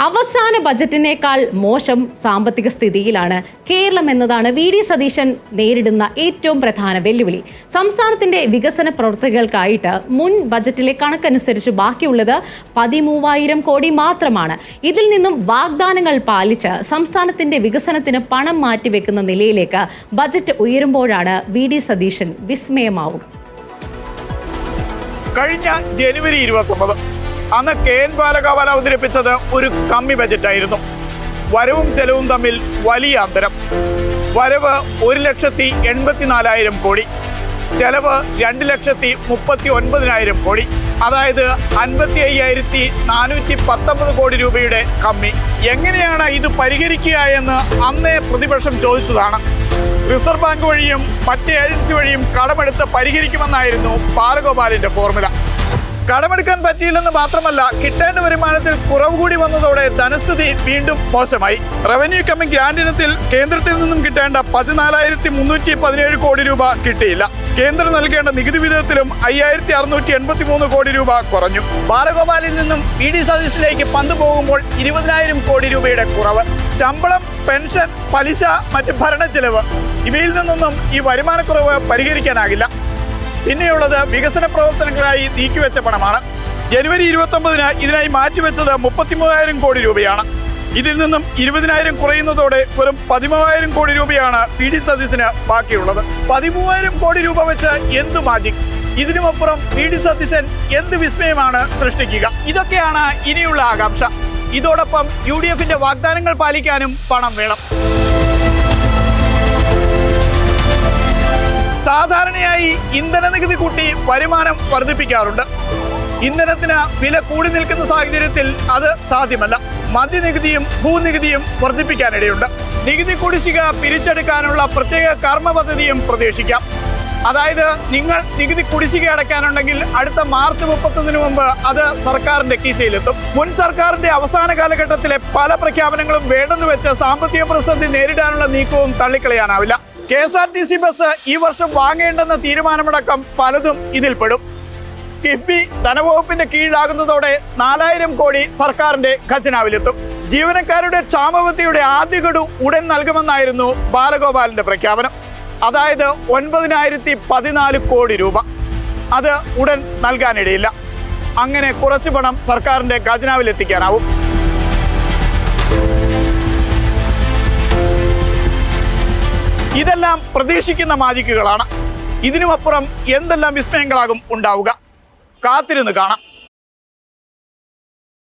അവസാന ബജറ്റിനേക്കാൾ മോശം സാമ്പത്തിക സ്ഥിതിയിലാണ് കേരളം എന്നതാണ് വി.ഡി. സതീശൻ നേരിടുന്ന ഏറ്റവും പ്രധാന വെല്ലുവിളി. സംസ്ഥാനത്തിന്റെ വികസന പ്രവർത്തനങ്ങൾക്കായിട്ട് മുൻ ബജറ്റിലെ കണക്കനുസരിച്ച് ബാക്കിയുള്ളത് 13,000 കോടി മാത്രമാണ്. ഇതിൽ നിന്നും വാഗ്ദാനങ്ങൾ പാലിച്ച് സംസ്ഥാനത്തിന്റെ വികസനത്തിന് പണം മാറ്റിവെക്കുന്ന നിലയിലേക്ക് ബജറ്റ് ഉയരുമ്പോഴാണ് വി.ഡി. സതീശൻ വിസ്മയമാവുക. കഴിഞ്ഞ ജനുവരി 29 അന്ന് കെ.എൻ. ബാലഗോപാൽ അവതരിപ്പിച്ചത് ഒരു കമ്മി ബജറ്റായിരുന്നു. വരവും ചെലവും തമ്മിൽ വലിയ അന്തരം. വരവ് 1,84,000 കോടി, ചെലവ് 2,39,000 കോടി, അതായത് 55,419 കോടി രൂപയുടെ കമ്മി. എങ്ങനെയാണ് ഇത് പരിഹരിക്കുക എന്ന് അന്നേ പ്രതിപക്ഷം ചോദിച്ചതാണ്. റിസർവ് ബാങ്ക് വഴിയും മറ്റ് ഏജൻസി വഴിയും കടമെടുത്ത് പരിഹരിക്കുമെന്നായിരുന്നു ബാലഗോപാലിന്റെ ഫോർമുല. കടമെടുക്കാൻ പറ്റിയില്ലെന്ന് മാത്രമല്ല, കിട്ടേണ്ട വരുമാനത്തിൽ കുറവ് കൂടി വന്നതോടെ ധനസ്ഥിതി വീണ്ടും മോശമായി. റവന്യൂ കമ്മി ഗ്രാന്റ് ഇനത്തിൽ കേന്ദ്രത്തിൽ നിന്നും കിട്ടേണ്ട 14,317 കോടി രൂപ കിട്ടിയില്ല. കേന്ദ്രം നൽകേണ്ട നികുതി വിഹിതത്തിലും 5,683 കോടി രൂപ കുറഞ്ഞു. ബാലഗോപാലിൽ നിന്നും വി.ഡി. സതീശനിലേക്ക് പന്ത് പോകുമ്പോൾ 20,000 കോടി രൂപയുടെ കുറവ്. ശമ്പളം, പെൻഷൻ, പലിശ, മറ്റ് ഭരണ ചെലവ് ഇവയിൽ നിന്നൊന്നും ഈ വരുമാനക്കുറവ് പരിഹരിക്കാനാകില്ല. പിന്നെയുള്ളത് വികസന പ്രവർത്തനങ്ങളായി നീക്കിവെച്ച പണമാണ്. ജനുവരി 29 ഇതിനായി മാറ്റിവെച്ചത് 33,000 കോടി രൂപയാണ്. ഇതിൽ നിന്നും 20,000 കുറയുന്നതോടെ വെറും 13,000 കോടി രൂപയാണ് വി.ഡി. സതീശന് ബാക്കിയുള്ളത്. 13,000 കോടി രൂപ വെച്ച് എന്ത് മാജിക്! ഇതിനുമപ്പുറം വി.ഡി. സതീശൻ എന്ത് വിസ്മയമാണ് സൃഷ്ടിക്കുക? ഇതൊക്കെയാണ് ഇനിയുള്ള ആകാംക്ഷ. ഇതോടൊപ്പം UDFന്റെ വാഗ്ദാനങ്ങൾ പാലിക്കാനും പണം വേണം. സാധാരണയായി ഇന്ധന നികുതി കൂട്ടി വരുമാനം വർദ്ധിപ്പിക്കാറുണ്ട്. ഇന്ധനത്തിന് വില കൂടി നിൽക്കുന്ന സാഹചര്യത്തിൽ അത് സാധ്യമല്ല. മദ്യനികുതിയും ഭൂനികുതിയും വർദ്ധിപ്പിക്കാനിടയുണ്ട്. നികുതി കുടിശ്ശിക പിരിച്ചെടുക്കാനുള്ള പ്രത്യേക കർമ്മ പദ്ധതിയും പ്രതീക്ഷിക്കാം. അതായത്, നിങ്ങൾ നികുതി കുടിശ്ശിക അടയ്ക്കാനുണ്ടെങ്കിൽ അടുത്ത മാർച്ച് 31 മുമ്പ് അത് സർക്കാരിന്റെ കീശയിലെത്തും. മുൻ സർക്കാരിന്റെ അവസാന കാലഘട്ടത്തിലെ പല പ്രഖ്യാപനങ്ങളും വേണ്ടെന്ന് വെച്ച് സാമ്പത്തിക പ്രതിസന്ധി നേരിടാനുള്ള നീക്കവും തള്ളിക്കളയാനാവില്ല. KSRTC ബസ് ഈ വർഷം വാങ്ങേണ്ടെന്ന തീരുമാനമടക്കം പലതും ഇതിൽപ്പെടും. കിഫ്ബി ധനവകുപ്പിന്റെ കീഴിലാകുന്നതോടെ 4,000 കോടി സർക്കാരിന്റെ ഖജനാവിലെത്തും. ജീവനക്കാരുടെ ക്ഷാമബത്തിയുടെ ആദ്യ ഗഡു ഉടൻ നൽകുമെന്നായിരുന്നു ബാലഗോപാലിന്റെ പ്രഖ്യാപനം. അതായത് 9,014 കോടി രൂപ. അത് ഉടൻ നൽകാനിടയില്ല. അങ്ങനെ കുറച്ചു പണം സർക്കാരിന്റെ ഖജനാവിലെത്തിക്കാനാവും. ഇതെല്ലാം പ്രതീക്ഷിക്കുന്ന മാജിക്കുകളാണ്. ഇതിനുമപ്പുറം എന്തെല്ലാം വിസ്മയങ്ങളാകും ഉണ്ടാവുക? കാത്തിരുന്ന് കാണാം.